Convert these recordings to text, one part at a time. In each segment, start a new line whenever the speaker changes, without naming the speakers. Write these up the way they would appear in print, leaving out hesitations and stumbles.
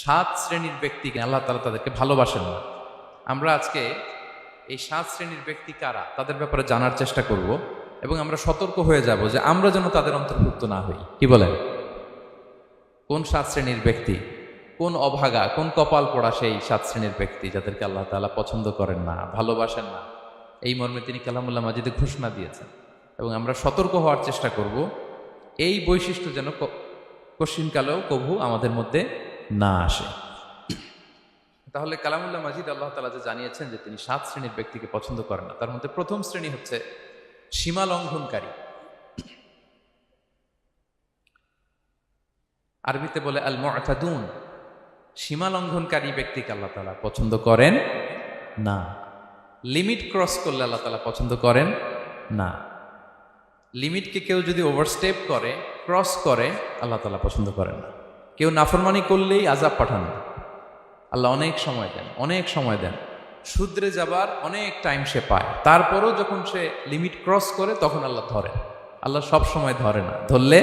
সাত শ্রেণীর ব্যক্তিকে আল্লাহ তাআলা তাদেরকে ভালোবাসেন না। আমরা আজকে এই সাত শ্রেণীর ব্যক্তি কারা তাদের ব্যাপারে জানার চেষ্টা করব এবং আমরা সতর্ক হয়ে যাব যে আমরা যেন তাদের অন্তর্ভুক্ত না হই। কি বলেন? কোন সাত শ্রেণীর ব্যক্তি, কোন অভাগা, কোন কপাল পোড়া সেই সাত শ্রেণীর ব্যক্তি যাদেরকে আল্লাহ তাআলা পছন্দ করেন না, ভালোবাসেন না, এই মর্মে তিনি কালামুল্লাহ মাজিদে ঘোষণা দিয়েছেন। এবং আমরা সতর্ক হওয়ার চেষ্টা করব এই বৈশিষ্ট্য যেন কশিনকালেও কভু আমাদের মধ্যে না আসে। তাহলে কালামুল্লাহ মাজিদ আল্লাহ তাআলা যে জানিয়েছেন যে তিনি সাত শ্রেণীর ব্যক্তিকে পছন্দ করেন না, তার মধ্যে প্রথম শ্রেণী হচ্ছে সীমা লঙ্ঘনকারী। আরবিতে বলে আল মুআতাদুন। সীমা লঙ্ঘনকারী ব্যক্তিকে আল্লাহ তাআলা পছন্দ করেন না। লিমিট ক্রস করলে আল্লাহ তাআলা পছন্দ করেন না। লিমিটকে কেউ যদি ওভারস্টেপ করে, ক্রস করে, আল্লাহ তাআলা পছন্দ করেন না। কেউ নাফরমানি করলেই আযাব পাঠান না। আল্লাহ অনেক সময় দেন, অনেক সময় দেন, শুধরে যাবার অনেক টাইম সে পায়। তারপরও যখন সে লিমিট ক্রস করে তখন আল্লাহ ধরে। আল্লাহ সব সময় ধরে না, ধরলে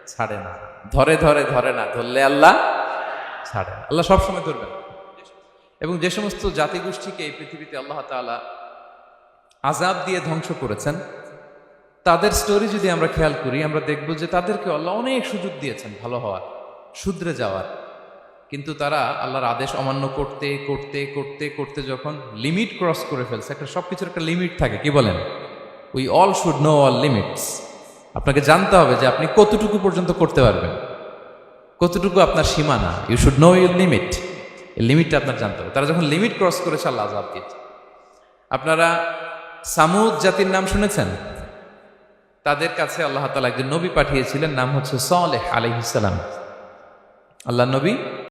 ছাড়ে না। ধরে ধরে ধরে না, ধরলে আল্লাহ ছাড়ে না। আল্লাহ সব সময় ধরবেন। এবং যে সমস্ত জাতিগোষ্ঠীকে এই পৃথিবীতে আল্লাহ তাআলা আযাব দিয়ে ধ্বংস করেছেন, তাদের স্টোরি যদি আমরা খেয়াল করি, আমরা দেখব যে তাদেরকে আল্লাহ অনেক সুযোগ দিয়েছেন ভালো হওয়ার, শুধরে যাওয়ার। কিন্তু তারা আল্লাহর আদেশ অমান্য করতে করতে করতে করতে যখন লিমিট ক্রস করে ফেলছে, একটা সবকিছুর একটা লিমিট থাকে। কি বলেন? We all should know all limits. আপনাকে জানতে হবে যে আপনি কতটুকু পর্যন্ত করতে পারবেন, কতটুকু আপনার সীমানা। You should know your limit. এই লিমিটটা আপনার জানতে হবে। তারা যখন লিমিট ক্রস করেছে আল্লাহ আযাব দিয়েছে। আপনারা সামুদ জাতির নাম শুনেছেন? তাদের কাছে আল্লাহ তাআলা একজন নবী পাঠিয়েছিলেন, নাম হচ্ছে সালেহ আলাইহিস সালাম। আল্লাহ নবী